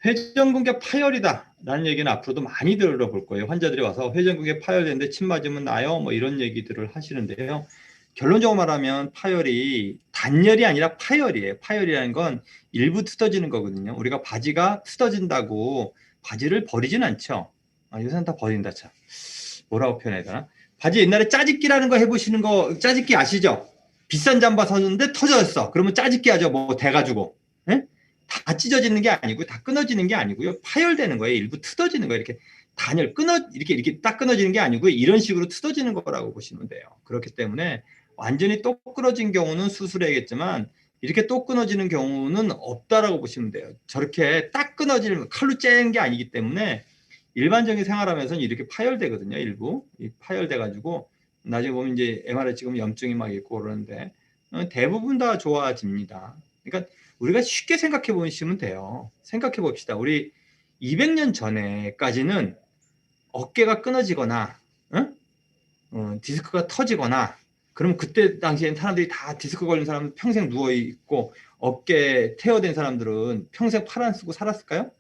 회전근개 파열이다 라는 얘기는 앞으로도 많이 들어볼 거예요. 환자들이 와서 회전근개 파열되는데 침 맞으면 나요? 뭐 이런 얘기들을 하시는데요. 결론적으로 말하면 파열이 단열이 아니라 파열이에요. 파열이라는 건 일부 뜯어지는 거거든요. 우리가 바지가 뜯어진다고 바지를 버리진 않죠. 요새는 다 버린다. 참. 뭐라고 표현해야 되나? 바지 옛날에 짜집기라는 거 해보시는 거, 짜집기 아시죠? 비싼 잠바 샀는데 터졌어. 그러면 짜집기 하죠. 뭐 돼가지고. 예? 다 찢어지는 게 아니고 다 끊어지는 게 아니고요. 파열되는 거예요. 일부 뜯어지는 거예요. 이렇게 단열 이렇게 딱 끊어지는 게 아니고 이런 식으로 뜯어지는 거라고 보시면 돼요. 그렇기 때문에 완전히 또 끊어진 경우는 수술해야겠지만 이렇게 또 끊어지는 경우는 없다라고 보시면 돼요. 저렇게 딱 끊어지는 칼로 째는 게 아니기 때문에 일반적인 생활하면서는 이렇게 파열되거든요. 일부 파열돼 가지고 나중에 보면 이제 MRI 찍으면 염증이 막 있고 그러는데 대부분 다 좋아집니다. 그러니까 우리가 쉽게 생각해 보시면 돼요. 생각해 봅시다. 우리 200년 전에까지는 어깨가 끊어지거나 디스크가 터지거나 그럼 그때 당시엔 사람들이 다 디스크 걸린 사람은 평생 누워 있고 어깨 태워된 사람들은 평생 팔 안 쓰고 살았을까요?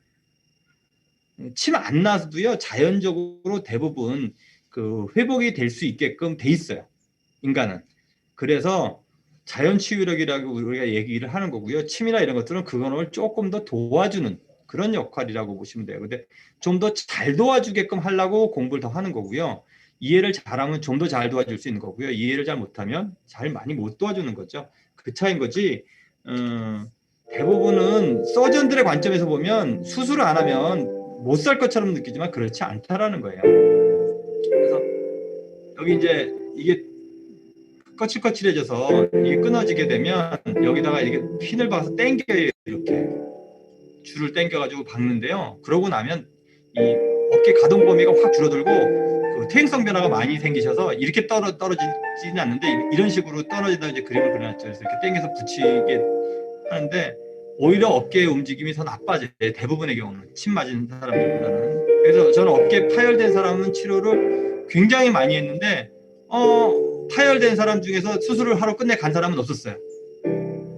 침 안 나서도요 자연적으로 대부분 그 회복이 될 수 있게끔 돼 있어요. 인간은. 그래서 자연 치유력이라고 우리가 얘기를 하는 거고요. 침이나 이런 것들은 그거를 조금 더 도와주는 그런 역할이라고 보시면 돼요. 근데 좀 더 잘 도와주게끔 하려고 공부를 더 하는 거고요. 이해를 잘하면 좀 더 잘 도와줄 수 있는 거고요. 이해를 잘 못하면 잘 많이 못 도와주는 거죠. 그 차이인 거지. 대부분은 서전들의 관점에서 보면 수술을 안 하면 못 살 것처럼 느끼지만 그렇지 않다라는 거예요. 그래서 여기 이제 이게 거칠거칠해져서 이게 끊어지게 되면 여기다가 이게 핀을 박아서 당겨요. 이렇게 줄을 당겨가지고 박는데요. 그러고 나면 이 어깨 가동 범위가 확 줄어들고 그 퇴행성 변화가 많이 생기셔서 이렇게 떨어지지는 않는데 이런 식으로 떨어지다 이제 그림을 그려놨죠. 그래서 이렇게 당겨서 붙이게 하는데 오히려 어깨의 움직임이 더 나빠져요. 대부분의 경우는 침 맞은 사람들보다는. 그래서 저는 어깨 파열된 사람은 치료를 굉장히 많이 했는데 파열된 사람 중에서 수술을 하러 끝내 간 사람은 없었어요.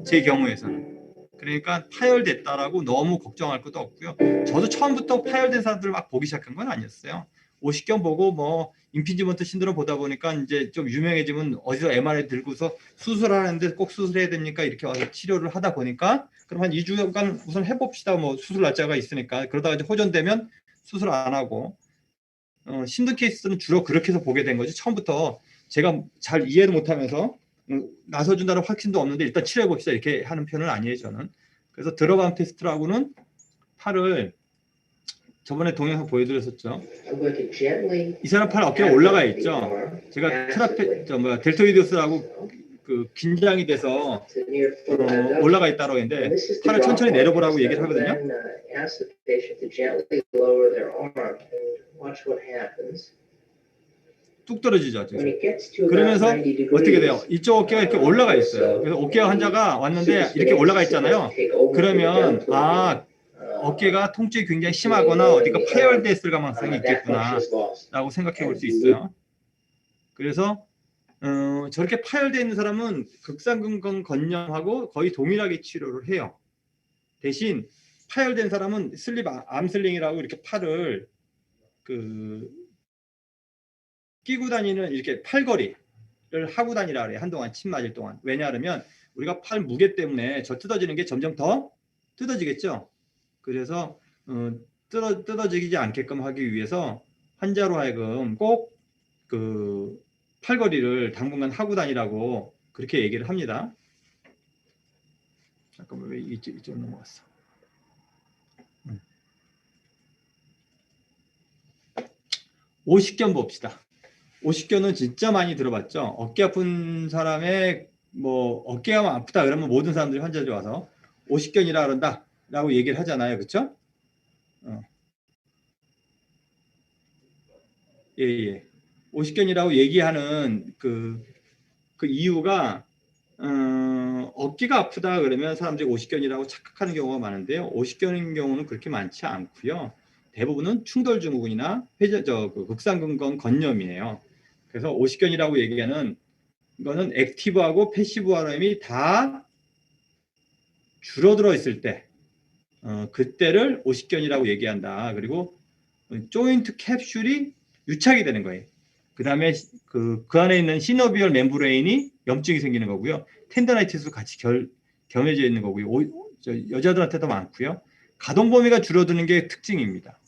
제 경우에서는. 그러니까 파열됐다라고 너무 걱정할 것도 없고요. 저도 처음부터 파열된 사람들을 막 보기 시작한 건 아니었어요. 오십견 보고 뭐 임피지먼트 신드롬 보다 보니까 이제 좀 유명해지면 어디서 MRI 들고서 수술하는데 꼭 수술해야 됩니까? 이렇게 와서 치료를 하다 보니까 그럼 한 2주간 우선 해봅시다. 뭐 수술 날짜가 있으니까 그러다가 이제 호전되면 수술 안 하고 힘든 케이스는 주로 그렇게 해서 보게 된 거지. 처음부터 제가 잘 이해를 못하면서 나서준다는 확신도 없는데 일단 치료해봅시다 이렇게 하는 편은 아니에요 저는. 그래서 드러밤 테스트라고는 팔을 저번에 동영상 보여드렸었죠. 이 사람 팔 어깨가 올라가 있죠. 제가 델토이디오스라고 그 긴장이 돼서 올라가 있다고 했는데 팔을 천천히 내려보라고 얘기를 하거든요. 뚝 떨어지죠. 그러면서 어떻게 돼요? 이쪽 어깨가 이렇게 올라가 있어요. 그래서 어깨 환자가 왔는데 이렇게 올라가 있잖아요. 그러면 어깨가 통증이 굉장히 심하거나 어디가 파열됐을 가능성이 있겠구나 라고 생각해 볼 수 있어요. 그래서 저렇게 파열되어 있는 사람은 극상근건 건염하고 거의 동일하게 치료를 해요. 대신 파열된 사람은 암슬링이라고 이렇게 팔을 끼고 다니는 이렇게 팔걸이를 하고 다니라 그래요. 한동안 침 맞을 동안. 왜냐하면 우리가 팔 무게 때문에 저 뜯어지는 게 점점 더 뜯어지겠죠. 그래서 뜯어지지 않게끔 하기 위해서 환자로 하여금 꼭 그 팔걸이를 당분간 하고 다니라고 그렇게 얘기를 합니다. 잠깐만 왜 이쪽 넘어갔어. 오십견 봅시다. 오십견은 진짜 많이 들어봤죠. 어깨 아픈 사람의 뭐 어깨가 아프다 그러면 모든 사람들이 환자들이 와서 오십견이라 그런다 라고 얘기를 하잖아요. 그렇죠? 예. 오십견이라고 얘기하는 그 이유가 어깨가 아프다 그러면 사람들이 오십견이라고 착각하는 경우가 많은데요. 오십견인 경우는 그렇게 많지 않고요. 대부분은 충돌증후군이나 극상근건 건염이에요. 그래서 오십견이라고 얘기하는 이거는 액티브하고 패시브 RM이 다 줄어들어 있을 때 그때를 오십견이라고 얘기한다. 그리고 조인트 캡슐이 유착이 되는 거예요. 그 다음에 그 안에 있는 시노비얼 멤브레인이 염증이 생기는 거고요. 텐더나이티스도 같이 겸해져 있는 거고요. 여자들한테도 많고요. 가동 범위가 줄어드는 게 특징입니다.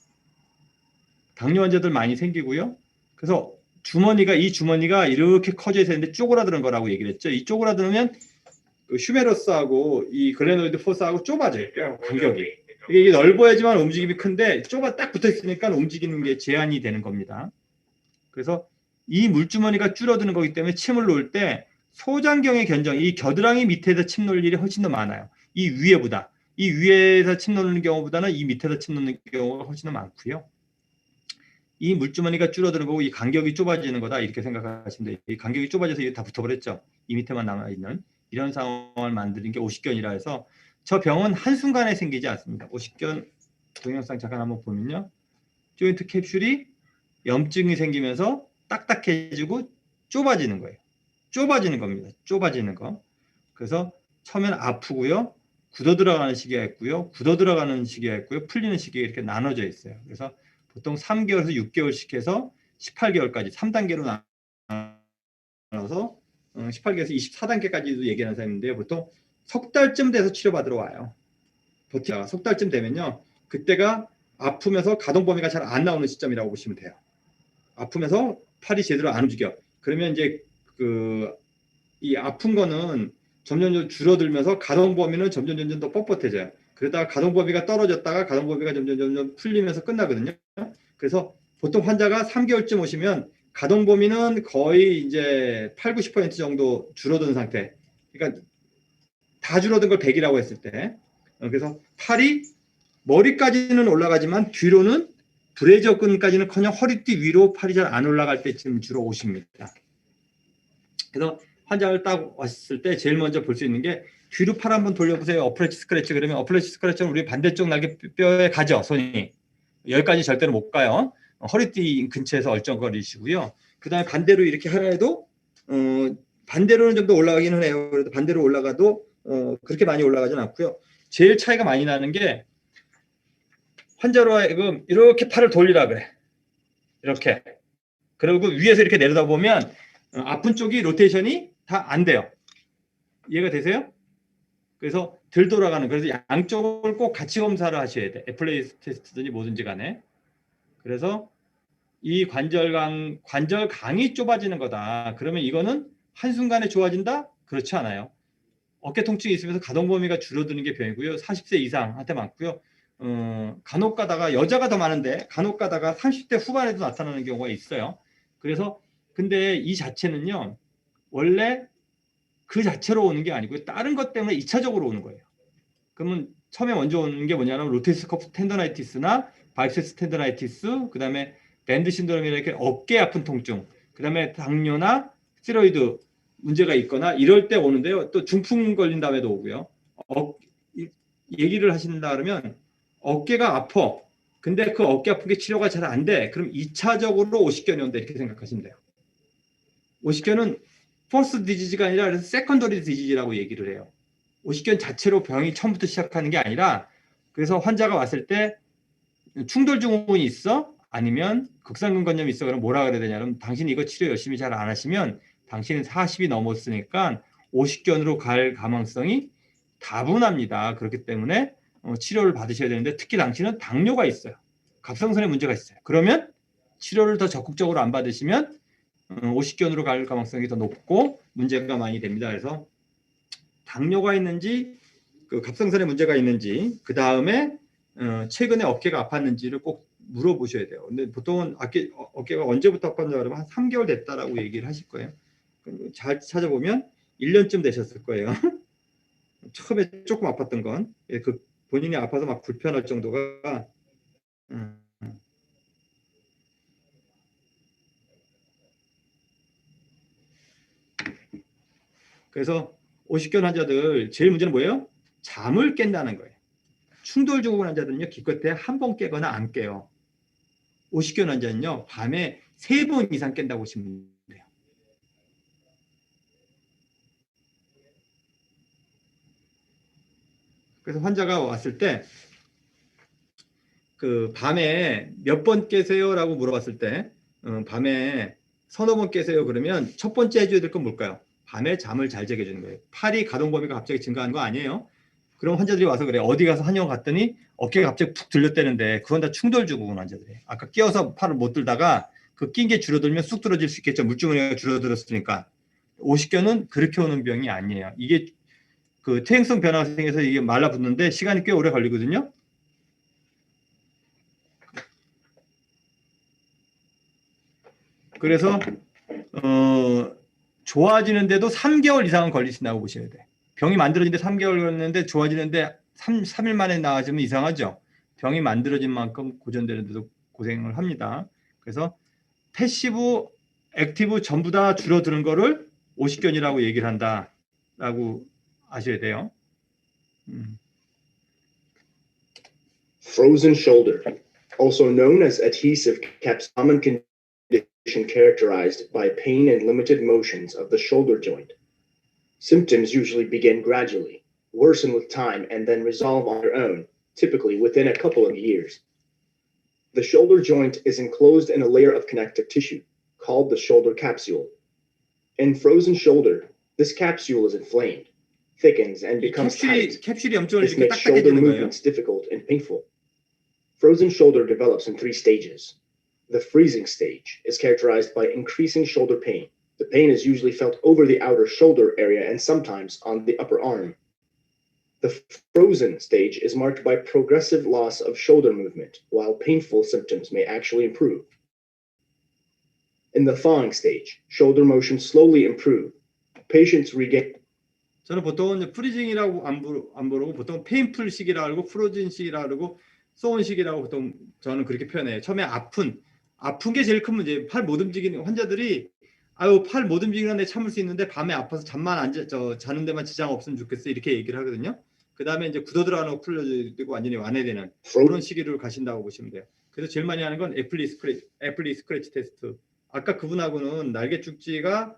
당뇨 환자들 많이 생기고요. 그래서 이 주머니가 이렇게 커져 있었는데 쪼그라드는 거라고 얘기를 했죠. 이 쪼그라들면 그 휴메러스하고 이 글레노이드 포스하고 좁아져요. 간격이. 이게 넓어야지만 움직임이 큰데 딱 붙어 있으니까 움직이는 게 제한이 되는 겁니다. 그래서 이 물주머니가 줄어드는 거기 때문에 침을 놓을 때 소장경의 견정, 이 겨드랑이 밑에서 침 놓을 일이 훨씬 더 많아요. 이 위에보다. 이 위에서 침 놓는 경우보다는 이 밑에서 침 놓는 경우가 훨씬 더 많고요. 이 물주머니가 줄어드는 거고 이 간격이 좁아지는 거다 이렇게 생각하시면 돼요. 이 간격이 좁아져서 이게 다 붙어버렸죠. 이 밑에만 남아있는 이런 상황을 만드는 게 오십견이라 해서 저 병은 한순간에 생기지 않습니다. 오십견 동영상 잠깐 한번 보면요. 조인트 캡슐이 염증이 생기면서 딱딱해지고 좁아지는 거예요. 좁아지는 겁니다. 좁아지는 거. 그래서 처음엔 아프고요. 굳어 들어가는 시기가 있고요. 굳어 들어가는 시기가 있고요. 풀리는 시기가 이렇게 나눠져 있어요. 그래서 보통 3개월에서 6개월씩 해서 18개월까지 3단계로 나눠서 18개월에서 24단계까지도 얘기하는 사람인데요. 보통 석 달쯤 돼서 치료받으러 와요. 버티다가 석 달쯤 되면요. 그때가 아프면서 가동 범위가 잘 안 나오는 시점이라고 보시면 돼요. 아프면서 팔이 제대로 안 움직여. 그러면 이제 이 아픈 거는 점점 줄어들면서 가동 범위는 점점 더 뻣뻣해져요. 그러다가 가동 범위가 떨어졌다가 가동 범위가 점점 풀리면서 끝나거든요. 그래서 보통 환자가 3개월쯤 오시면 가동 범위는 거의 이제 8, 90% 정도 줄어든 상태. 그러니까 다 줄어든 걸 100이라고 했을 때. 그래서 팔이 머리까지는 올라가지만 뒤로는 브래지어근까지는커녕 허리띠 위로 팔이 잘 안 올라갈 때쯤 주로 오십니다. 그래서 환자를 딱 왔을 때 제일 먼저 볼 수 있는 게 뒤로 팔 한번 돌려보세요. 어플레치 스크래치. 그러면 어플레치 스크래치는 우리 반대쪽 날개뼈에 가죠. 손이. 여기까지 절대로 못 가요. 허리띠 근처에서 얼쩡거리시고요. 그 다음에 반대로 이렇게 하라 해도 반대로는 좀 더 올라가기는 해요. 그래도 반대로 올라가도 그렇게 많이 올라가진 않고요. 제일 차이가 많이 나는 게 환자로 하여금 이렇게 팔을 돌리라 그래. 이렇게. 그리고 위에서 이렇게 내려다보면 아픈 쪽이 로테이션이 다 안 돼요. 이해가 되세요? 그래서 덜 돌아가는. 그래서 양쪽을 꼭 같이 검사를 하셔야 돼. 애플레이 테스트든지 뭐든지 간에. 그래서 이 관절강이 좁아지는 거다. 그러면 이거는 한순간에 좋아진다? 그렇지 않아요. 어깨 통증이 있으면서 가동 범위가 줄어드는 게 병이고요. 40세 이상한테 많고요. 간혹 가다가 여자가 더 많은데 간혹 가다가 30대 후반에도 나타나는 경우가 있어요. 그래서 근데 이 자체는요. 원래 그 자체로 오는 게 아니고 다른 것 때문에 2차적으로 오는 거예요. 그러면 처음에 먼저 오는 게 뭐냐면 로테스 커프 텐더나이티스나 바이셉스 텐더나이티스, 그 다음에 밴드 신드롬이나 이렇게 어깨 아픈 통증, 그 다음에 당뇨나 스테로이드 문제가 있거나 이럴 때 오는데요. 또 중풍 걸린 다음에도 오고요. 얘기를 하신다 그러면 어깨가 아파. 근데 그 어깨 아픈 게 치료가 잘 안 돼. 그럼 2차적으로 오십견이 온다 이렇게 생각하시면 돼요. 오십견은 퍼스트 디지즈가 아니라 그래서 세컨더리 디지즈라고 얘기를 해요. 오십견 자체로 병이 처음부터 시작하는 게 아니라 그래서 환자가 왔을 때 충돌 증후군이 있어? 아니면 극상근건염이 있어? 그럼 뭐라 그래야 되냐? 그럼 당신 이거 치료 열심히 잘 안 하시면 당신은 40이 넘었으니까 오십견으로 갈 가망성이 다분합니다. 그렇기 때문에 치료를 받으셔야 되는데 특히 당신은 당뇨가 있어요. 갑상선에 문제가 있어요. 그러면 치료를 더 적극적으로 안 받으시면 오십견으로 갈 가망성이 더 높고 문제가 많이 됩니다. 그래서 당뇨가 있는지 그 갑상선에 문제가 있는지 그 다음에 최근에 어깨가 아팠는지를 꼭 물어보셔야 돼요. 근데 보통은 어깨가 언제부터 아팠냐 그러면 한 3개월 됐다라고 얘기를 하실 거예요. 잘 찾아보면 1년쯤 되셨을 거예요. 처음에 조금 아팠던 건 그 본인이 아파서 막 불편할 정도가 그래서 오십견 환자들 제일 문제는 뭐예요? 잠을 깬다는 거예요. 충돌 증후군 환자들은요 기껏해 한 번 깨거나 안 깨요. 오십견 환자는요 밤에 3번 이상 깬다고 보시면 돼요. 그래서 환자가 왔을 때 그 밤에 몇 번 깨세요라고 물어봤을 때 밤에 서너 번 깨세요 그러면 첫 번째 해줘야 될 건 뭘까요? 밤에 잠을 잘 자게 해주는 거예요. 팔이 가동 범위가 갑자기 증가한 거 아니에요? 그럼 환자들이 와서 그래. 어디 가서 한의원 갔더니 어깨가 갑자기 푹 들렸다는데 그건 다 충돌 증후군 환자들이에요. 아까 끼어서 팔을 못 들다가 그 낀 게 줄어들면 쑥 들어질 수 있겠죠. 물주머니가 줄어들었으니까. 오십견은 그렇게 오는 병이 아니에요. 이게 그 퇴행성 변화가 생겨서 이게 말라붙는데 시간이 꽤 오래 걸리거든요. 그래서 좋아지는데도 3개월 이상은 걸리신다고 보셔야 돼. 병이 만들어지는데 3개월 걸렸는데 좋아지는데 3일 만에 나아지면 이상하죠. 병이 만들어진 만큼 고전되는데도 고생을 합니다. 그래서 패시브, 액티브 전부 다 줄어드는 거를 오십견이라고 얘기를 한다라고 아셔야 돼요. Frozen shoulder, also known as adhesive capsular, common condition characterized by pain and limited motions of the shoulder joint. Symptoms usually begin gradually, worsen with time, and then resolve on their own, typically within a couple of years. The shoulder joint is enclosed in a layer of connective tissue, called the shoulder capsule. In frozen shoulder, this capsule is inflamed, thickens, and becomes tight. 캡슐이 염증을 This 이렇게 makes shoulder 딱딱해지는 거예요. movements difficult and painful. Frozen shoulder develops in 3 stages. The freezing stage is characterized by increasing shoulder pain. The pain is usually felt over the outer shoulder area and sometimes on the upper arm. The frozen stage is marked by progressive loss of shoulder movement, while painful symptoms may actually improve. In the thawing stage, shoulder motion slowly improve. Patients regain. 저는 보통 프리징이라고 안 부르고 보통 페인풀 시기라고 하고 프로진 시기라고 하고 소온 시기라고 보통 저는 그렇게 표현해요. 처음에 아픈 게 제일 큰 문제예요. 팔 못 움직이는 환자들이 아유 팔 못 움직이는데 참을 수 있는데 밤에 아파서 잠만 자는 데만 지장 없으면 좋겠어 이렇게 얘기를 하거든요. 그 다음에 이제 굳어 들어가는 거 풀려지고 완전히 완화되는 그런 시기를 가신다고 보시면 돼요. 그래서 제일 많이 하는 건 애플리 스크래치 테스트. 아까 그분하고는 날개 쭉지가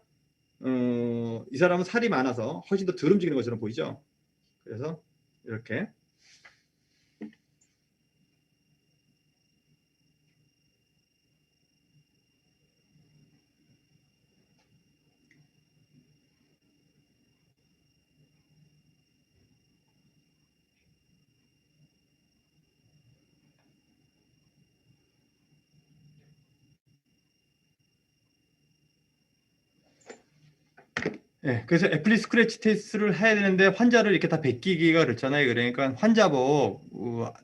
이 사람은 살이 많아서 훨씬 더 덜 움직이는 것처럼 보이죠. 그래서 이렇게 네, 그래서 애플리 스크래치 테스트를 해야 되는데 환자를 이렇게 다 베끼기가 그렇잖아요. 그러니까 환자복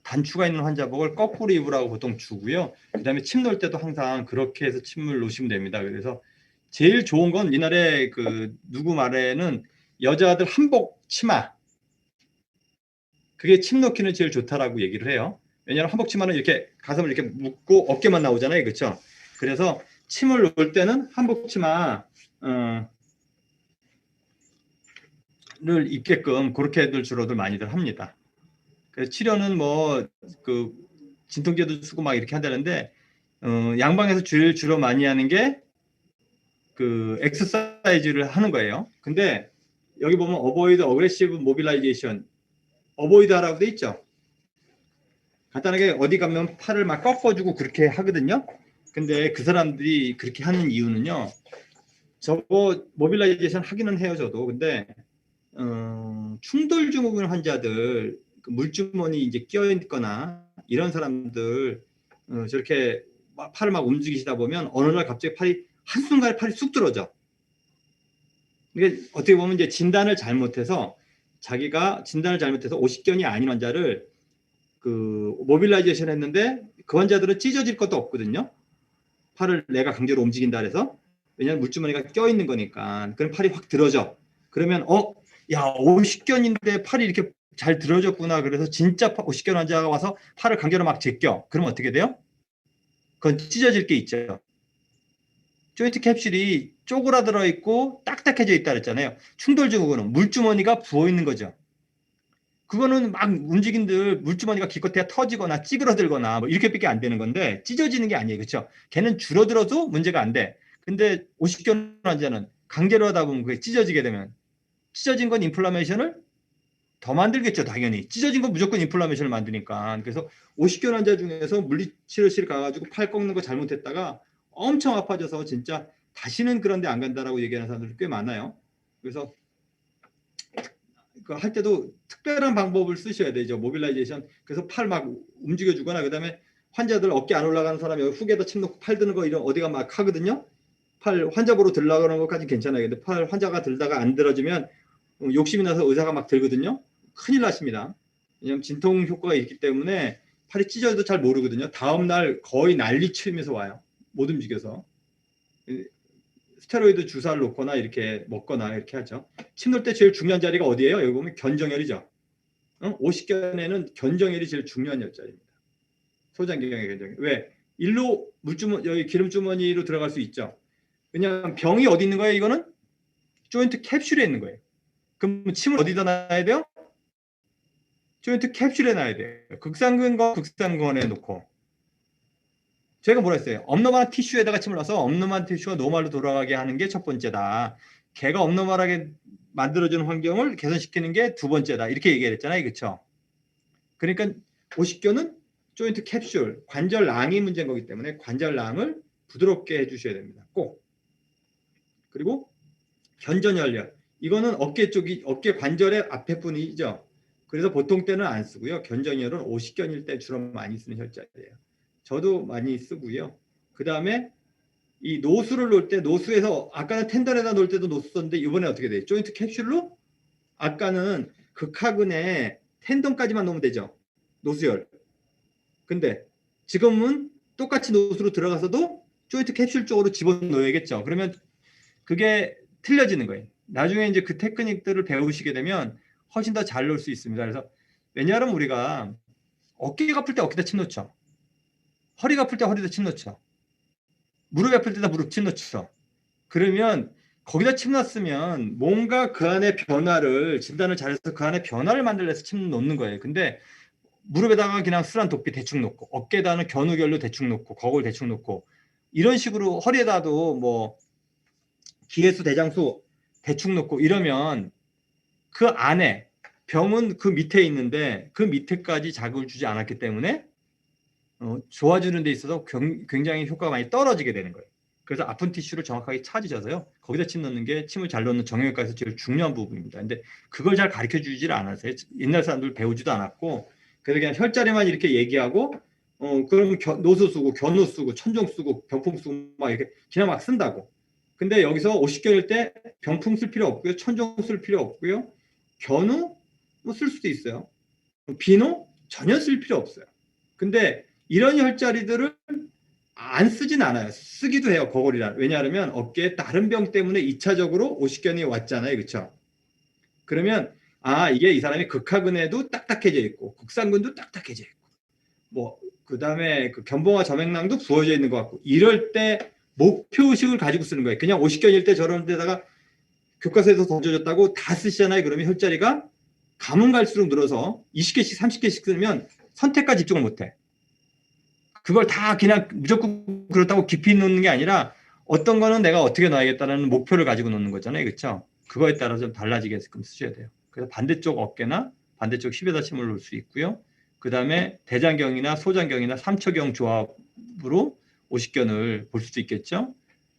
단추가 있는 환자복을 거꾸로 입으라고 보통 주고요. 그다음에 침 놓을 때도 항상 그렇게 해서 침을 놓으시면 됩니다. 그래서 제일 좋은 건 이날에 그 누구 말에는 여자들 한복 치마 그게 침 놓기는 제일 좋다라고 얘기를 해요. 왜냐하면 한복 치마는 이렇게 가슴을 이렇게 묶고 어깨만 나오잖아요, 그렇죠? 그래서 침을 놓을 때는 한복 치마 를 입게끔 그렇게들 주로들 많이들 합니다. 그래서 치료는 뭐 그 진통제도 쓰고 막 이렇게 한다는데 양방에서 주로 많이 하는 게 그 엑서사이즈를 하는 거예요. 근데 여기 보면 어보이드 어그레시브 모빌라이제이션 어보이드 하라고 돼 있죠. 간단하게 어디 가면 팔을 막 꺾어주고 그렇게 하거든요. 근데 그 사람들이 그렇게 하는 이유는요. 저거 모빌라이제이션 하기는 해요, 저도. 근데 충돌 증후군 환자들 그 물주머니 이제 끼어 있거나 이런 사람들 저렇게 팔을 막 움직이시다 보면 어느 날 갑자기 팔이 한순간에 팔이 쑥 들어져. 이게 어떻게 보면 이제 진단을 잘못해서 오십견이 아닌 환자를 그 모빌라이제이션 했는데 그 환자들은 찢어질 것도 없거든요. 팔을 내가 강제로 움직인다 해서 왜냐하면 물주머니가 껴 있는 거니까 그럼 팔이 확 들어져. 그러면 야 오십견인데 팔이 이렇게 잘 들어졌구나. 그래서 진짜 오십견 환자가 와서 팔을 강제로 막 제껴. 그러면 어떻게 돼요? 그건 찢어질 게 있죠. 조인트 캡슐이 쪼그라들어 있고 딱딱해져 있다 그랬잖아요. 충돌 증후군은 물주머니가 부어 있는 거죠. 그거는 막 움직인들 물주머니가 기껏해야 터지거나 찌그러들거나 뭐 이렇게밖에 안 되는 건데 찢어지는 게 아니에요. 그렇죠? 걔는 줄어들어도 문제가 안 돼. 근데 오십견 환자는 강제로 하다 보면 그게 찢어지게 되면 찢어진 건 인플라메이션을 더 만들겠죠, 당연히. 찢어진 건 무조건 인플라메이션을 만드니까. 그래서 오십견 환자 중에서 물리치료실 가가지고 팔 꺾는 거 잘못했다가 엄청 아파져서 진짜 다시는 그런 데 안 간다라고 얘기하는 사람들이 꽤 많아요. 그래서 그 할 때도 특별한 방법을 쓰셔야 되죠. 모빌라이제이션. 그래서 팔 막 움직여주거나, 그 다음에 환자들 어깨 안 올라가는 사람이 훅에다 침 놓고 팔 드는 거 이런 어디가 막 하거든요. 팔 환자 보러 들라가는 것까지 괜찮아요. 근데 팔 환자가 들다가 안 들어주면 욕심이 나서 의사가 막 들거든요. 큰일 나십니다. 왜냐하면 진통 효과가 있기 때문에 팔이 찢어도 잘 모르거든요. 다음날 거의 난리 치면서 와요. 못 움직여서. 스테로이드 주사를 놓거나 이렇게 먹거나 이렇게 하죠. 침 놓을 때 제일 중요한 자리가 어디예요? 여기 보면 견정혈이죠. 오십견에는 견정혈이 제일 중요한 혈자리입니다. 소장경의 견정혈. 왜? 일로 물주머니, 여기 기름주머니로 들어갈 수 있죠. 왜냐하면 병이 어디 있는 거예요? 이거는 조인트 캡슐에 있는 거예요. 그럼 침을 어디다 놔야 돼요? 조인트 캡슐에 놔야 돼요. 극상근과 극상근에 놓고. 제가 뭐라 했어요? 엄노멀한 티슈에다가 침을 넣어서 엄노멀한 티슈가 노멀로 돌아가게 하는 게 첫 번째다. 개가 엄노멀하게 만들어주는 환경을 개선시키는 게 두 번째다. 이렇게 얘기했잖아요. 그렇죠? 그러니까 오십견은 조인트 캡슐, 관절낭이 문제인 거기 때문에 관절낭을 부드럽게 해주셔야 됩니다. 꼭. 그리고 견전혈련. 이거는 어깨 쪽이, 어깨 관절의 앞에 뿐이죠. 그래서 보통 때는 안 쓰고요. 견전혈은 오십견일 때 주로 많이 쓰는 혈자리예요. 저도 많이 쓰고요. 그 다음에 이 노수를 놓을 때, 노수에서 아까는 텐던에다 놓을 때도 노수 썼는데 이번에 어떻게 돼요? 조인트 캡슐로? 아까는 극하근에 텐던까지만 놓으면 되죠. 노수열. 근데 지금은 똑같이 노수로 들어가서도 조인트 캡슐 쪽으로 집어넣어야겠죠. 그러면 그게 틀려지는 거예요. 나중에 이제 그 테크닉들을 배우시게 되면 훨씬 더 잘 놓을 수 있습니다. 그래서 왜냐하면 우리가 어깨가 아플 때 어깨다 침 놓죠. 허리가 아플 때 허리다 침 놓죠. 무릎이 아플 때다 무릎 침 놓죠. 그러면 거기다 침 놨으면 뭔가 그 안에 변화를, 진단을 잘해서 그 안에 변화를 만들어서 침 놓는 거예요. 근데 무릎에다가 그냥 술한 도피 대충 놓고, 어깨에다는 견우결로 대충 놓고, 거울 대충 놓고, 이런 식으로 허리에다도 뭐 기회수, 대장수 대충 놓고 이러면 그 안에 병은 그 밑에 있는데 그 밑에까지 자극을 주지 않았기 때문에 좋아지는 데 있어서 굉장히 효과가 많이 떨어지게 되는 거예요. 그래서 아픈 티슈를 정확하게 찾으셔서요. 거기다 침 넣는 게 침을 잘 넣는 정형외과에서 제일 중요한 부분입니다. 근데 그걸 잘 가르쳐 주질 않았어요. 옛날 사람들 배우지도 않았고, 그래서 그냥 혈자리만 이렇게 얘기하고 그러면 노수 쓰고 견우 쓰고 천종 쓰고 병풍 쓰고 막 이렇게 그냥 막 쓴다고. 근데 여기서 오십견일 때 병풍 쓸 필요 없고요. 천종 쓸 필요 없고요. 견우 뭐 쓸 수도 있어요. 비누 전혀 쓸 필요 없어요. 근데 이런 혈자리들을 안 쓰진 않아요. 쓰기도 해요. 거골이란. 왜냐하면 어깨에 다른 병 때문에 2차적으로 오십견이 왔잖아요. 그렇죠? 그러면 이게 이 사람이 극하근에도 딱딱해져 있고 극상근도 딱딱해져 있고 뭐 그다음에 그 견봉화 점액낭도 부어져 있는 것 같고, 이럴 때 목표의식을 가지고 쓰는 거예요. 그냥 오십견일 때 저런 데다가 교과서에서 던져줬다고 다 쓰시잖아요. 그러면 혈자리가 가면 갈수록 늘어서 20개씩 30개씩 쓰면 선택과 집중을 못해. 그걸 다 그냥 무조건 그렇다고 깊이 놓는 게 아니라 어떤 거는 내가 어떻게 놔야겠다는 목표를 가지고 놓는 거잖아요. 그렇죠? 그거에 따라 좀 달라지게끔 쓰셔야 돼요. 그래서 반대쪽 어깨나 반대쪽 힙에다 침을 놓을 수 있고요. 그 다음에 대장경이나 소장경이나 삼초경 조합으로 오십견을 볼 수도 있겠죠.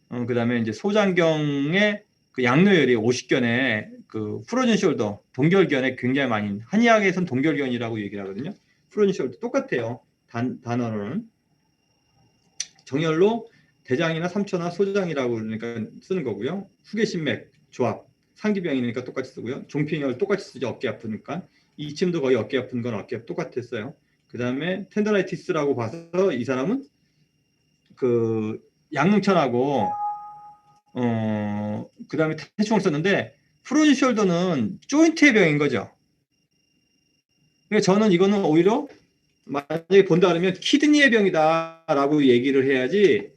그 다음에 이제 소장경의 그 양노열이 오십견에 그 프로즌 숄더, 동결견에 굉장히 많이, 한의학에서는 동결견이라고 얘기를 하거든요. 프로즌 숄더 똑같아요. 단어는. 정혈로 대장이나 삼초나 소장이라고 그러니까 쓰는 거고요. 후계신맥 조합, 상기병이니까 똑같이 쓰고요. 종핑혈 똑같이 쓰죠. 어깨 아프니까. 이 침도 거의 어깨 아픈 건 어깨 똑같았어요. 그 다음에 텐더나이티스라고 봐서 이 사람은 그 양릉천하고 그 다음에 태충을 썼는데, 프로즌 숄더는 조인트의 병인 거죠. 그러니까 저는 이거는 오히려 만약에 본다 그러면 키드니의 병이다라고 얘기를 해야지,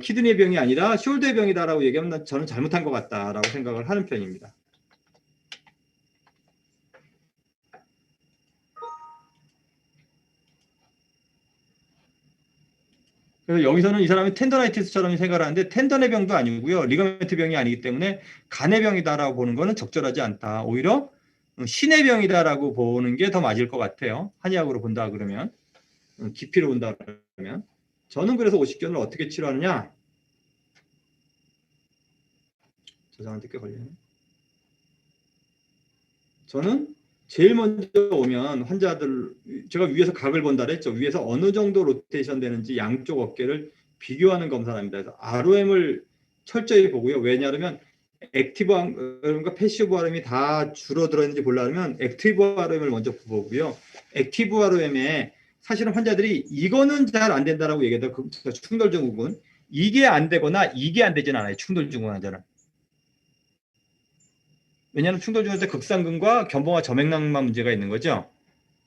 키드니의 병이 아니라 숄더의 병이다라고 얘기하면 저는 잘못한 것 같다라고 생각을 하는 편입니다. 그래서 여기서는 이 사람이 텐더나이티스처럼 생각을 하는데 텐던의 병도 아니고요. 리가멘트 병이 아니기 때문에 간의 병이다라고 보는 거는 적절하지 않다. 오히려 신의 병이다라고 보는 게 더 맞을 것 같아요. 한의학으로 본다 그러면, 깊이로 본다 그러면. 저는 그래서 오십견을 어떻게 치료하느냐? 저장한테 꽤 걸리네. 저는 제일 먼저 오면 환자들, 제가 위에서 각을 본다 그랬죠. 위에서 어느 정도 로테이션 되는지 양쪽 어깨를 비교하는 검사를 합니다. 그래서 ROM을 철저히 보고요. 왜냐하면 액티브 ROM과 패시브 ROM이 다 줄어들어 있는지 보려면 액티브 ROM을 먼저 보고요. 액티브 ROM에 사실은 환자들이 이거는 잘 안 된다라고 얘기해도 충돌 증후군, 이게 안 되거나 이게 안 되진 않아요. 충돌 증후군 환자는. 왜냐하면 충돌 증후군 때 극상근과 견봉화 점액낭만 문제가 있는 거죠.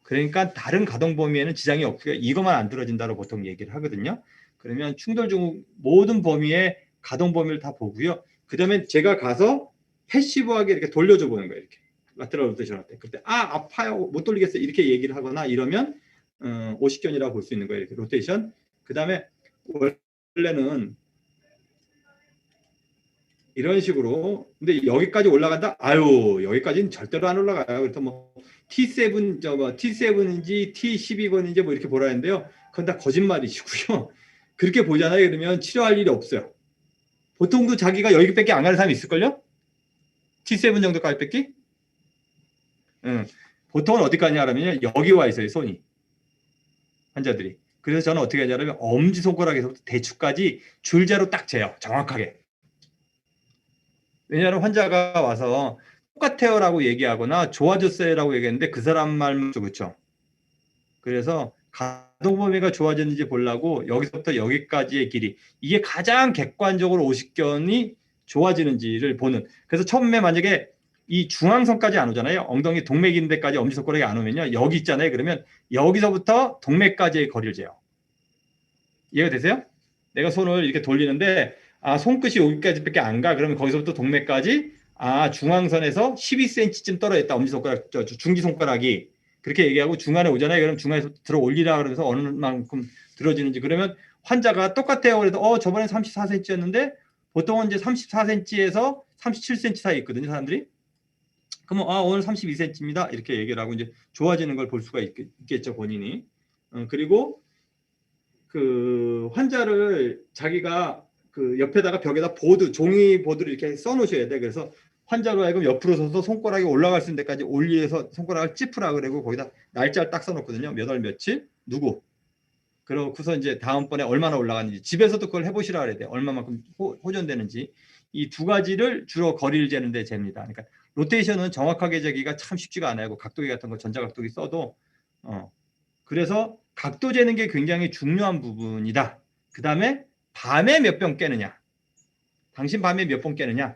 그러니까 다른 가동 범위에는 지장이 없고요. 이것만 안 들어진다고 보통 얘기를 하거든요. 그러면 충돌 증후군 모든 범위의 가동 범위를 다 보고요. 그 다음에 제가 가서 패시브하게 이렇게 돌려줘 보는 거예요. 이렇게 라테럴 로테이션 할 때. 그때 아파요, 못 돌리겠어요, 이렇게 얘기를 하거나 이러면 오십견이라고 볼 수 있는 거예요. 이렇게 로테이션. 그 다음에 원래는 이런 식으로, 근데 여기까지 올라간다? 아유, 여기까지는 절대로 안 올라가요. 그래서 뭐 T7, T7인지 T12번인지 뭐 이렇게 보라 했는데요. 그건 다 거짓말이시고요. 그렇게 보잖아요. 그러면 치료할 일이 없어요. 보통도 자기가 여기밖에 안 가는 사람이 있을걸요? T7 정도까지 뺏기? 보통은 어디까지 하냐면 여기 와 있어요, 손이. 환자들이. 그래서 저는 어떻게 하냐면 엄지손가락에서부터 대추까지 줄자로 딱 재요. 정확하게. 왜냐하면 환자가 와서 똑같아요라고 얘기하거나 좋아졌어요라고 얘기했는데 그 사람 말만 그렇죠. 그래서 가동 범위가 좋아졌는지 보려고 여기서부터 여기까지의 길이, 이게 가장 객관적으로 오십견이 좋아지는지를 보는. 그래서 처음에 만약에 이 중앙선까지 안 오잖아요. 엉덩이 동맥 있는 데까지 엄지손가락이 안 오면요. 여기 있잖아요. 그러면 여기서부터 동맥까지의 거리를 재요. 이해가 되세요? 내가 손을 이렇게 돌리는데 손끝이 여기까지밖에 안 가. 그러면 거기서부터 동맥까지 중앙선에서 12cm쯤 떨어져 있다. 엄지손가락, 중지손가락이. 그렇게 얘기하고 중간에 오잖아요. 그럼 중간에서 들어 올리라 그러면서 어느 만큼 들어지는지. 그러면 환자가 똑같아요. 그래도 저번에 34cm였는데 보통은 이제 34cm에서 37cm 사이 있거든요, 사람들이. 그러면 오늘 32cm입니다. 이렇게 얘기를 하고 이제 좋아지는 걸 볼 수가 있겠죠, 본인이. 그리고 그 환자를 자기가 그 옆에다가 벽에다 종이 보드를 이렇게 써놓으셔야 돼. 그래서 환자로 하여금 옆으로 서서 손가락이 올라갈 수 있는 데까지 올려서 손가락을 찝으라 그러고 거기다 날짜를 딱 써놓거든요. 몇 월 며칠 누구. 그러고서 이제 다음번에 얼마나 올라갔는지 집에서도 그걸 해보시라 그래야 돼. 얼마만큼 호전되는지. 이 두 가지를 주로 거리를 재는 데 잽니다. 그러니까 로테이션은 정확하게 재기가 참 쉽지가 않아요. 각도기 같은 거 전자각도기 써도 그래서 각도 재는 게 굉장히 중요한 부분이다. 그 다음에 밤에 몇 번 깨느냐. 당신 밤에 몇 번 깨느냐.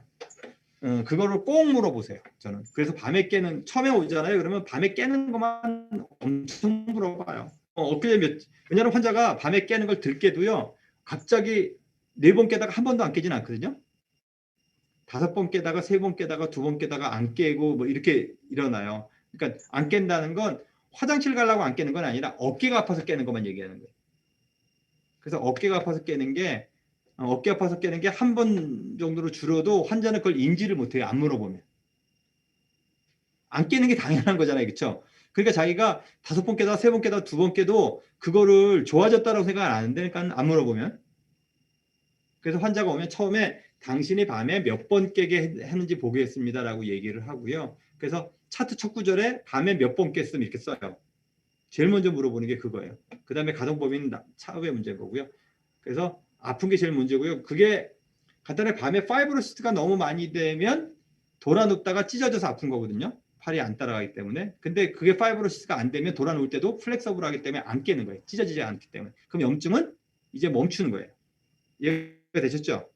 그거를 꼭 물어보세요. 저는. 그래서 밤에 깨는, 처음에 오잖아요. 그러면 밤에 깨는 것만 엄청 물어봐요. 왜냐하면 환자가 밤에 깨는 걸 들깨도요. 갑자기 4번 깨다가 한 번도 안 깨지는 않거든요. 5번 깨다가 3번 깨다가 2번 깨다가 안 깨고 뭐 이렇게 일어나요. 그러니까 안 깬다는 건 화장실 가려고 안 깨는 건 아니라 어깨가 아파서 깨는 것만 얘기하는 거예요. 그래서 어깨가 아파서 깨는 게 한 번 정도로 줄어도 환자는 그걸 인지를 못해요. 안 물어보면. 안 깨는 게 당연한 거잖아요. 그렇죠? 그러니까 자기가 5번 깨다 3번 깨다 2번 깨도 그거를 좋아졌다고 생각 안 하는데 그러니까 안 물어보면. 그래서 환자가 오면 처음에 당신이 밤에 몇 번 깨게 했는지 보겠습니다라고 얘기를 하고요. 그래서 차트 첫 구절에 밤에 몇 번 깼으면 이렇게 써요. 제일 먼저 물어보는 게 그거예요. 그 다음에 가동 범위는 차후의 문제인 거고요. 그래서 아픈 게 제일 문제고요. 그게 간단하게 밤에 파이브로시스가 너무 많이 되면 돌아 눕다가 찢어져서 아픈 거거든요. 팔이 안 따라가기 때문에. 근데 그게 파이브로시스가 안 되면 돌아 누울 때도 플렉서블하기 때문에 안 깨는 거예요. 찢어지지 않기 때문에. 그럼 염증은 이제 멈추는 거예요. 이해가 되셨죠?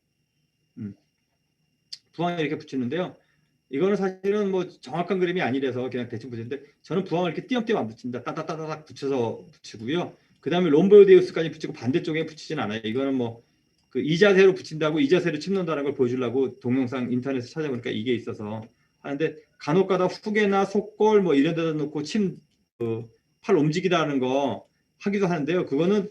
부항을 이렇게 붙이는데요. 이거는 사실은 뭐 정확한 그림이 아니라서 그냥 대충 붙이는데 저는 부항을 이렇게 띄엄띄엄 안 붙입니다. 따다다닥 붙여서 붙이고요. 그 다음에 롬보이디우스까지 붙이고 반대쪽에 붙이진 않아요. 이거는 뭐 그 이 자세로 붙인다고 이 자세로 침는다는 걸 보여주려고 동영상 인터넷에 찾아보니까 이게 있어서 하는데 간혹가다 후계나 속골 뭐 이런 데다 놓고 팔 움직이라는 거 하기도 하는데요. 그거는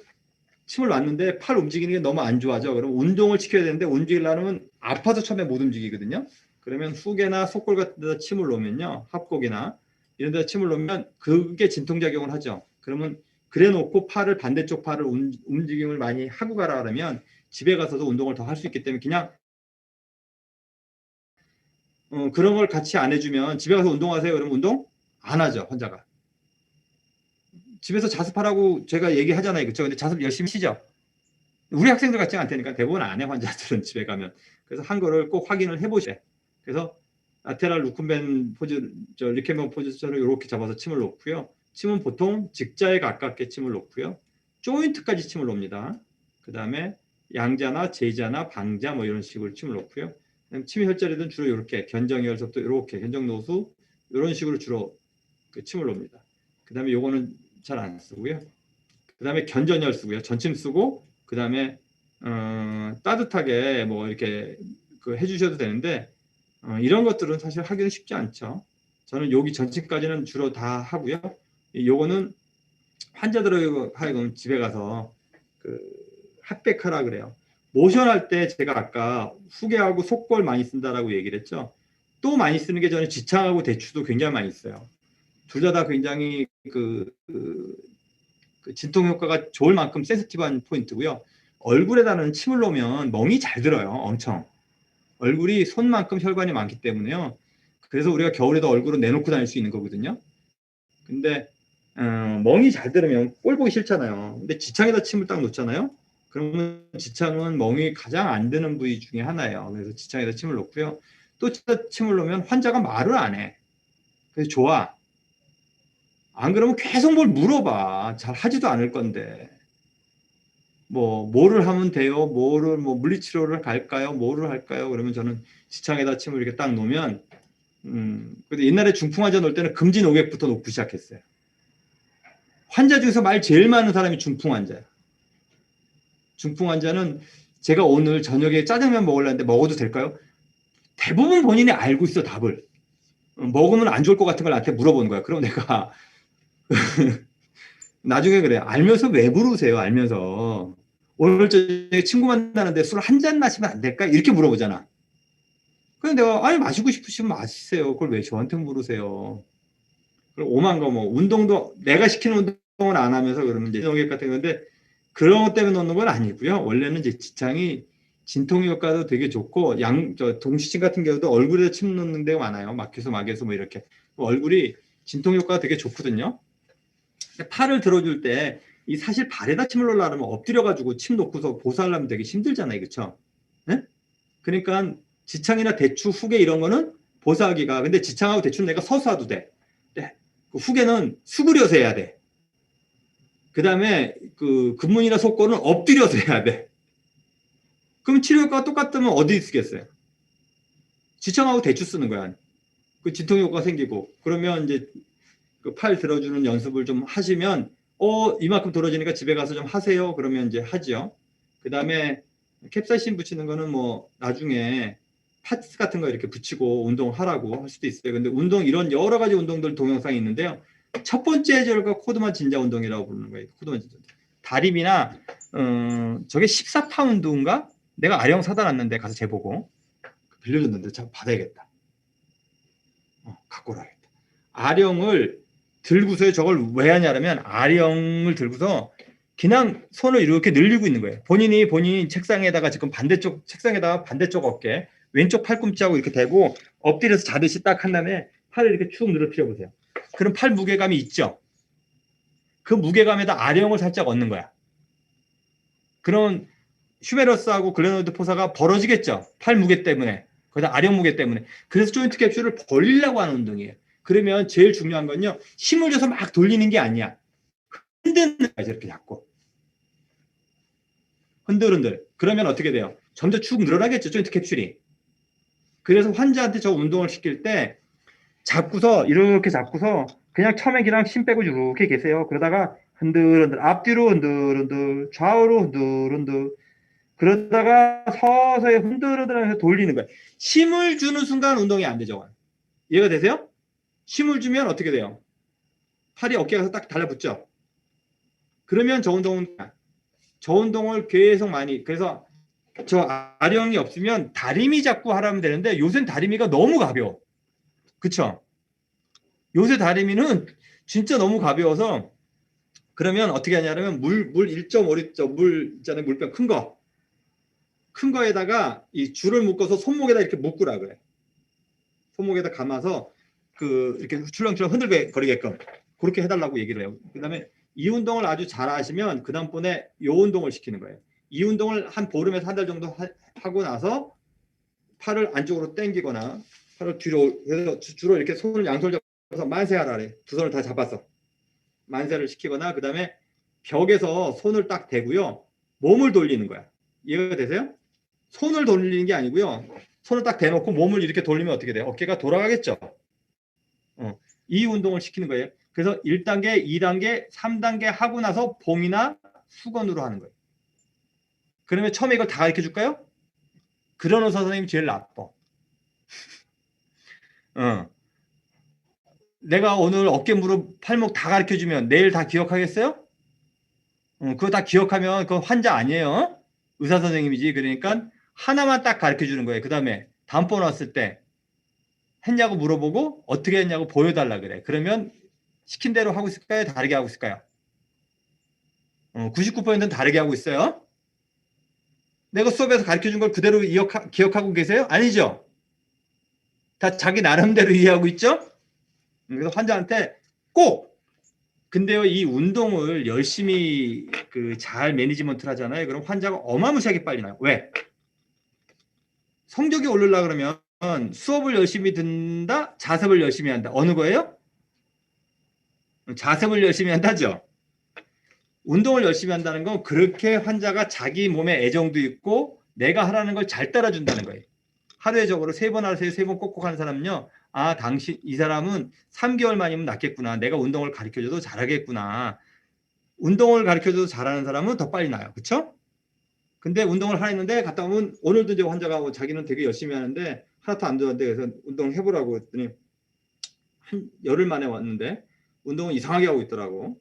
침을 놨는데 팔 움직이는 게 너무 안 좋아져. 그럼 운동을 시켜야 되는데 움직이려면 아파서 처음에 못 움직이거든요. 그러면 후계나 속골 같은 데다 침을 놓으면요. 합곡이나 이런 데다 침을 놓으면 그게 진통작용을 하죠. 그러면 그래 놓고 반대쪽 팔을 움직임을 많이 하고 가라 그러면 집에 가서도 운동을 더 할 수 있기 때문에 그냥 그런 걸 같이 안 해주면 집에 가서 운동하세요. 그러면 운동 안 하죠. 환자가. 집에서 자습하라고 제가 얘기하잖아요. 그렇죠? 근데 자습 열심히 쉬죠. 우리 학생들 같지 않다니까 대부분 안 해. 환자들은 집에 가면. 그래서 한 거를 꼭 확인을 해보세요. 그래서 라테랄 루쿤벤 포즈, 리케먼 포즈처럼 이렇게 잡아서 침을 놓고요. 침은 보통 직자에 가깝게 침을 놓고요. 조인트까지 침을 놓습니다. 그 다음에 양자나 제자나 방자 뭐 이런 식으로 침을 놓고요. 침의 혈자리는 주로 이렇게 견정혈석도 이렇게 견정노수 이런 식으로 주로 그 침을 놓습니다. 그 다음에 요거는 잘 안 쓰고요. 그 다음에 견전열 쓰고요. 전침 쓰고 그 다음에 따뜻하게 뭐 이렇게 해주셔도 되는데 이런 것들은 사실 하기는 쉽지 않죠. 저는 여기 전침까지는 주로 다 하고요. 요거는 환자들하고 하여금 집에 가서 핫백하라 그래요. 모션할 때 제가 아까 후계하고 속골 많이 쓴다라고 얘기를 했죠. 또 많이 쓰는 게 저는 지창하고 대추도 굉장히 많이 써요. 둘 다 굉장히 진통 효과가 좋을 만큼 센시티브한 포인트고요. 얼굴에다는 침을 놓으면 멍이 잘 들어요. 엄청. 얼굴이 손만큼 혈관이 많기 때문에요. 그래서 우리가 겨울에도 얼굴을 내놓고 다닐 수 있는 거거든요. 근데 멍이 잘 들으면 꼴 보기 싫잖아요. 근데 지창에다 침을 딱 놓잖아요. 그러면 지창은 멍이 가장 안 드는 부위 중에 하나예요. 그래서 지창에다 침을 놓고요. 또 침을 놓으면 환자가 말을 안 해. 그래서 좋아. 안 그러면 계속 뭘 물어봐. 잘 하지도 않을 건데. 뭐를 하면 돼요? 물리치료를 갈까요? 뭐를 할까요? 그러면 저는 지창에다 침을 이렇게 딱 놓으면, 근데 옛날에 중풍 환자 놓을 때는 금지 노객부터 놓고 시작했어요. 환자 중에서 말 제일 많은 사람이 중풍 환자예요. 중풍 환자는 제가 오늘 저녁에 짜장면 먹으려는데 먹어도 될까요? 대부분 본인이 알고 있어, 답을. 먹으면 안 좋을 것 같은 걸 나한테 물어보는 거야. 그럼 내가 나중에 그래. 알면서 왜 물으세요? 알면서. 오늘 저녁에 친구 만나는데 술 한 잔 마시면 안 될까? 이렇게 물어보잖아. 그래서 내가 아니 마시고 싶으시면 마시세요. 그걸 왜 저한테 물으세요? 그럼 오만 거 뭐 운동도 내가 시키는 운동은 안 하면서 그러면 이제 진통역 같은 건데 그런 것 때문에 넣는 건 아니고요. 원래는 이제 지창이 진통 효과도 되게 좋고 동시침 같은 경우도 얼굴에 침 넣는 데가 많아요. 막혀서 뭐 이렇게 얼굴이 진통 효과가 되게 좋거든요. 팔을 들어줄 때 이 사실 발에다 침을 놓으려면 엎드려가지고 침 놓고서 보살하면 되게 힘들잖아요. 그렇죠? 네? 그러니까 지창이나 대추, 후계 이런 거는 보사하기가 근데 지창하고 대추는 내가 서서 해도 돼. 네. 그 후계는 수그려서 해야 돼. 그 다음에 근문이나 속골은 엎드려서 해야 돼. 그럼 치료 효과가 똑같으면 어디 쓰겠어요? 지창하고 대추 쓰는 거야. 그 진통 효과가 생기고 그러면 이제 그 팔 들어주는 연습을 좀 하시면 이만큼 들어지니까 집에 가서 좀 하세요. 그러면 이제 하죠. 그 다음에 캡사이신 붙이는 거는 뭐 나중에 파츠 같은 거 이렇게 붙이고 운동하라고 할 수도 있어요. 근데 이런 여러 가지 운동들 동영상이 있는데요. 첫 번째 절과 코드만 진자 운동이라고 부르는 거예요. 코드만 진자. 다림이나 저게 14파운드인가? 내가 아령 사다 놨는데 가서 재보고 빌려줬는데 참 받아야겠다. 갖고 오라겠다. 아령을 들고서 저걸 왜 하냐면 아령을 들고서 그냥 손을 이렇게 늘리고 있는 거예요. 본인 책상에다가 지금 책상에다가 반대쪽 어깨 왼쪽 팔꿈치하고 이렇게 대고 엎드려서 자듯이 딱 한 다음에 팔을 이렇게 쭉 늘어뜨려 보세요. 그럼 팔 무게감이 있죠. 그 무게감에다 아령을 살짝 얻는 거야. 그럼 휴메러스하고 글레노이드 포사가 벌어지겠죠. 팔 무게 때문에. 거기다 아령 무게 때문에. 그래서 조인트 캡슐을 벌리려고 하는 운동이에요. 그러면 제일 중요한 건요. 힘을 줘서 막 돌리는 게 아니야. 흔드는 거야. 이렇게 잡고. 흔들흔들. 그러면 어떻게 돼요? 점점 쭉 늘어나겠죠. 조인트 캡슐이. 그래서 환자한테 저 운동을 시킬 때 이렇게 잡고서 그냥 처음에 그냥 힘 빼고 이렇게 계세요. 그러다가 흔들흔들. 앞뒤로 흔들흔들. 좌우로 흔들흔들. 그러다가 서서히 흔들흔들하면서 돌리는 거예요. 힘을 주는 순간 운동이 안 되죠. 이해가 되세요? 힘을 주면 어떻게 돼요? 팔이 어깨에 가서 딱 달라붙죠. 그러면 저 운동을 계속 많이 그래서 저 아령이 없으면 다리미 잡고 하라면 되는데 요새는 다리미가 너무 가벼워. 그쵸? 요새 다리미는 진짜 너무 가벼워서 그러면 어떻게 하냐면 물 1.5리터 물 있잖아요. 물병 큰 거. 큰 거에다가 이 줄을 묶어서 손목에다 이렇게 묶으라 그래. 손목에다 감아서 그 이렇게 출렁출렁 흔들거리게끔 그렇게 해달라고 얘기를 해요. 그다음에 이 운동을 아주 잘 하시면 그 다음번에 이 운동을 시키는 거예요. 이 운동을 한 보름에서 한 달 정도 하고 나서 팔을 안쪽으로 당기거나 팔을 뒤로 해서 주로 이렇게 손을 양손 잡아서 만세하라 그래. 두 손을 다 잡아서 만세를 시키거나 그 다음에 벽에서 손을 딱 대고요. 몸을 돌리는 거야. 이해가 되세요? 손을 돌리는 게 아니고요. 손을 딱 대놓고 몸을 이렇게 돌리면 어떻게 돼요? 어깨가 돌아가겠죠. 이 운동을 시키는 거예요. 그래서 1단계, 2단계, 3단계 하고 나서 봉이나 수건으로 하는 거예요. 그러면 처음에 이걸 다 가르쳐 줄까요? 그러노사 선생님이 제일 나빠. 내가 오늘 어깨, 무릎, 팔목 다 가르쳐 주면 내일 다 기억하겠어요? 그거 다 기억하면 그건 환자 아니에요. 의사 선생님이지. 그러니까 하나만 딱 가르쳐 주는 거예요. 그 다음에 다음번 왔을 때 했냐고 물어보고 어떻게 했냐고 보여달라 그래. 그러면 시킨 대로 하고 있을까요? 다르게 하고 있을까요? 99%는 다르게 하고 있어요. 내가 수업에서 가르쳐준 걸 그대로 기억하고 계세요? 아니죠? 다 자기 나름대로 이해하고 있죠? 그래서 환자한테 꼭 근데요 이 운동을 열심히 잘 매니지먼트를 하잖아요. 그럼 환자가 어마무시하게 빨리 나요. 왜? 성적이 오르려고 그러면 수업을 열심히 듣는다, 자습을 열심히 한다. 어느 거예요? 자습을 열심히 한다죠. 운동을 열심히 한다는 건 그렇게 환자가 자기 몸에 애정도 있고 내가 하라는 걸 잘 따라준다는 거예요. 하루에 적어도 3번 하세요. 3번 꼭꼭 하는 사람은요. 아, 이 사람은 3개월 만이면 낫겠구나. 내가 운동을 가르쳐줘도 잘하겠구나. 운동을 가르쳐줘도 잘하는 사람은 더 빨리 나요. 그렇죠? 근데 운동을 하는데 갔다 오면 오늘도 이제 환자가 자기는 되게 열심히 하는데 하나도 안 좋았는데 그래서 운동 해보라고 했더니 한 열흘 만에 왔는데 운동을 이상하게 하고 있더라고.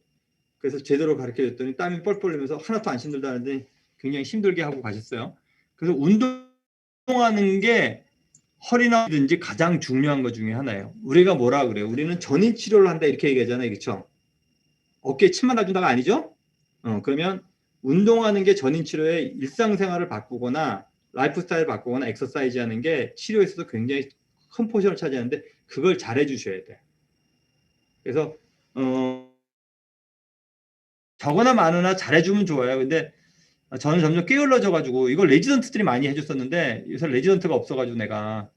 그래서 제대로 가르쳐줬더니 땀이 뻘뻘 흘리면서 하나도 안 힘들다는데 굉장히 힘들게 하고 가셨어요. 그래서 운동하는 게 허리나든지 가장 중요한 것 중에 하나예요. 우리가 뭐라 그래요? 우리는 전인 치료를 한다 이렇게 얘기하잖아요. 그렇죠? 어깨에 침만 놔준다가 아니죠? 그러면 운동하는 게 전인 치료의 일상생활을 바꾸거나 라이프 스타일을 바꾸거나 엑서사이즈 하는 게 치료에 있어서 굉장히 큰 포션을 차지하는데 그걸 잘해 주셔야 돼요. 그래서 적거나 많으나 잘해주면 좋아요. 근데 저는 점점 게을러져 가지고 이걸 레지던트들이 많이 해줬었는데 요새 레지던트가 없어가지고 내가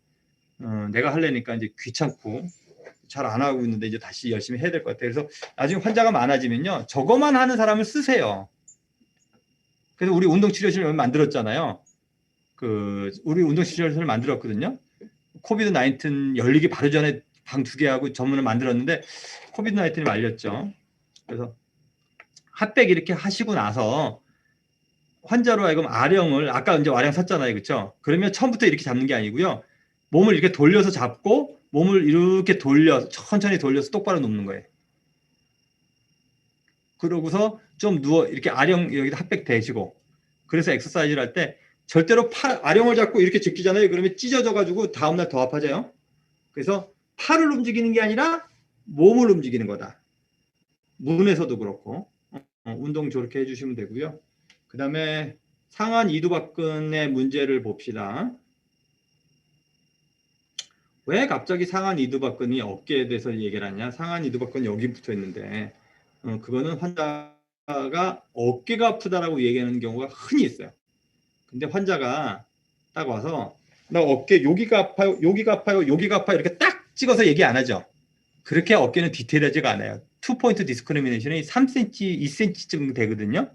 하려니까 이제 귀찮고 잘 안 하고 있는데 이제 다시 열심히 해야 될 것 같아요. 그래서 나중에 환자가 많아지면요 저거만 하는 사람을 쓰세요. 그래서 우리 운동치료실을 만들었잖아요. 우리 운동치료실을 만들었거든요. 코비드 19 열리기 바로 전에 방 2개 하고 전문을 만들었는데 코비드 19이 말렸죠. 그래서 핫백 이렇게 하시고 나서 환자로 하여금 아령을 아까 이제 아령 샀잖아요. 그렇죠? 그러면 처음부터 이렇게 잡는 게 아니고요. 몸을 이렇게 돌려서 잡고 몸을 이렇게 천천히 돌려서 똑바로 눕는 거예요. 그러고서 좀 누워 이렇게 아령 여기다 핫백 대시고 그래서 엑서사이즈를 할 때 절대로 아령을 잡고 이렇게 제끼잖아요. 그러면 찢어져 가지고 다음날 더 아파져요. 그래서 팔을 움직이는 게 아니라 몸을 움직이는 거다. 문에서도 그렇고 운동 저렇게 해주시면 되고요. 그 다음에 상한 이두박근의 문제를 봅시다. 왜 갑자기 상한 이두박근이 어깨에 대해서 얘기를 하냐? 상한 이두박근이 여기 붙어 있는데 그거는 환자가 어깨가 아프다라고 얘기하는 경우가 흔히 있어요. 근데 환자가 딱 와서 나 어깨 여기가 아파요, 여기가 아파요, 여기가 아파요 이렇게 딱 찍어서 얘기 안 하죠. 그렇게 어깨는 디테일하지가 않아요. 2포인트 디스크리미네이션이 3cm, 2cm쯤 되거든요.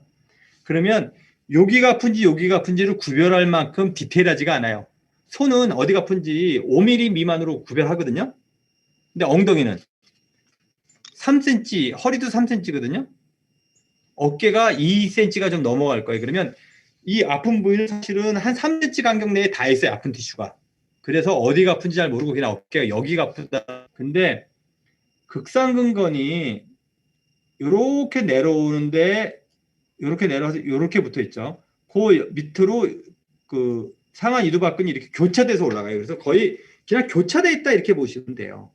그러면 여기가 아픈지 여기가 아픈지를 구별할 만큼 디테일하지가 않아요. 손은 어디가 아픈지 5mm 미만으로 구별하거든요. 근데 엉덩이는 3cm, 허리도 3cm거든요. 어깨가 2cm가 좀 넘어갈 거예요. 그러면 이 아픈 부위는 사실은 한 3cm 간격 내에 다 있어요. 아픈 티슈가. 그래서 어디가 아픈지 잘 모르고 그냥 어깨가 여기가 아프다. 근데 극상근건이 이렇게 내려오는데 이렇게 내려와서 이렇게 붙어 있죠. 그 밑으로 그 상완 이두박근이 이렇게 교차돼서 올라가요. 그래서 거의 그냥 교차돼 있다 이렇게 보시면 돼요.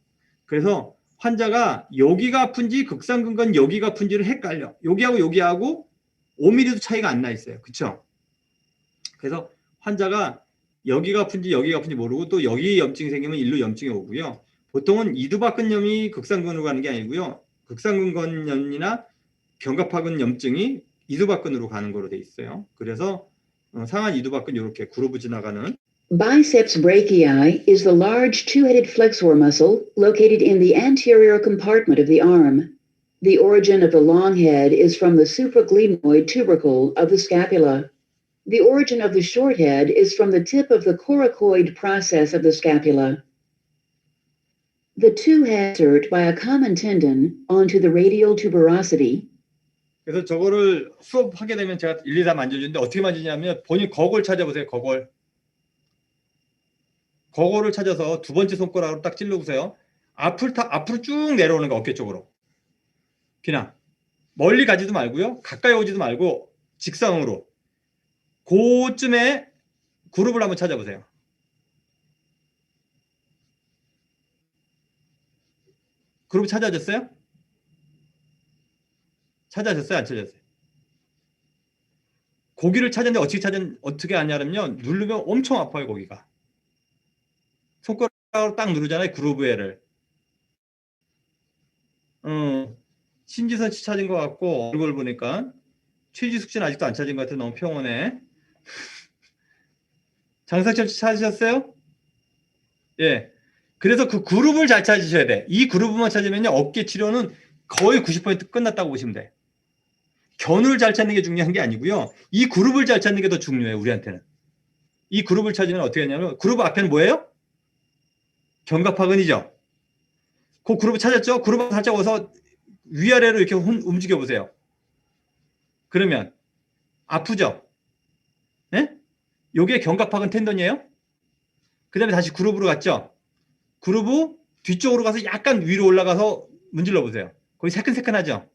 그래서 환자가 여기가 아픈지 극상근건 여기가 아픈지를 헷갈려. 여기하고 여기하고 5mm도 차이가 안 나 있어요. 그렇죠? 그래서 환자가 여기가 아픈지 여기가 아픈지 모르고 또 여기 염증이 생기면 일로 염증이 오고요. 보통은 이두박근염이 극상근으로 가는 게 아니고요. 극상근건염이나 견갑하근 염증이 이두박근으로 가는 거로 돼 있어요. 그래서 상완 이두박근 이렇게 구르부 지나가는 Biceps brachii is the large two-headed flexor muscle located in the anterior compartment of the arm. The origin of the long head is from the supraglenoid tubercle of the scapula. The origin of the short head is from the tip of the coracoid process of the scapula. The two heads insert by a common tendon onto the radial tuberosity. 그래서 저거를 수업하게 되면 제가 1, 2, 3 만져주는데 어떻게 만지냐면 본인 거골 찾아보세요. 거골. 거골을 찾아서 두 번째 손가락으로 딱 찔러보세요. 앞으로 쭉 내려오는 거 어깨 쪽으로. 그냥 멀리 가지도 말고요. 가까이 오지도 말고 직선으로. 그쯤에 그룹을 한번 찾아보세요. 그룹 찾아졌어요? 찾아졌어요? 안 찾아졌어요? 고기를 찾았는데 어떻게 하냐면요. 누르면 엄청 아파요. 거기가. 손가락으로 딱 누르잖아요. 그루브에를. 신지선 씨 찾은 것 같고 얼굴 보니까 최지숙 씨는 아직도 안 찾은 것 같아요. 너무 평온해. 장석철 씨 찾으셨어요? 예. 그래서 그 그룹을 잘 찾으셔야 돼. 이 그룹만 찾으면요. 어깨 치료는 거의 90% 끝났다고 보시면 돼. 견을 잘 찾는 게 중요한 게 아니고요. 이 그룹을 잘 찾는 게 더 중요해요. 우리한테는. 이 그룹을 찾으면 어떻게 하냐면 그룹 앞에는 뭐예요? 견갑하근이죠. 그 그룹을 찾았죠? 그룹을 살짝 와서 위아래로 이렇게 움직여 보세요. 그러면 아프죠? 네? 요게 견갑하근 텐던이에요. 그 다음에 다시 그룹으로 갔죠? 그룹 뒤쪽으로 가서 약간 위로 올라가서 문질러 보세요. 거기 새끈새끈하죠?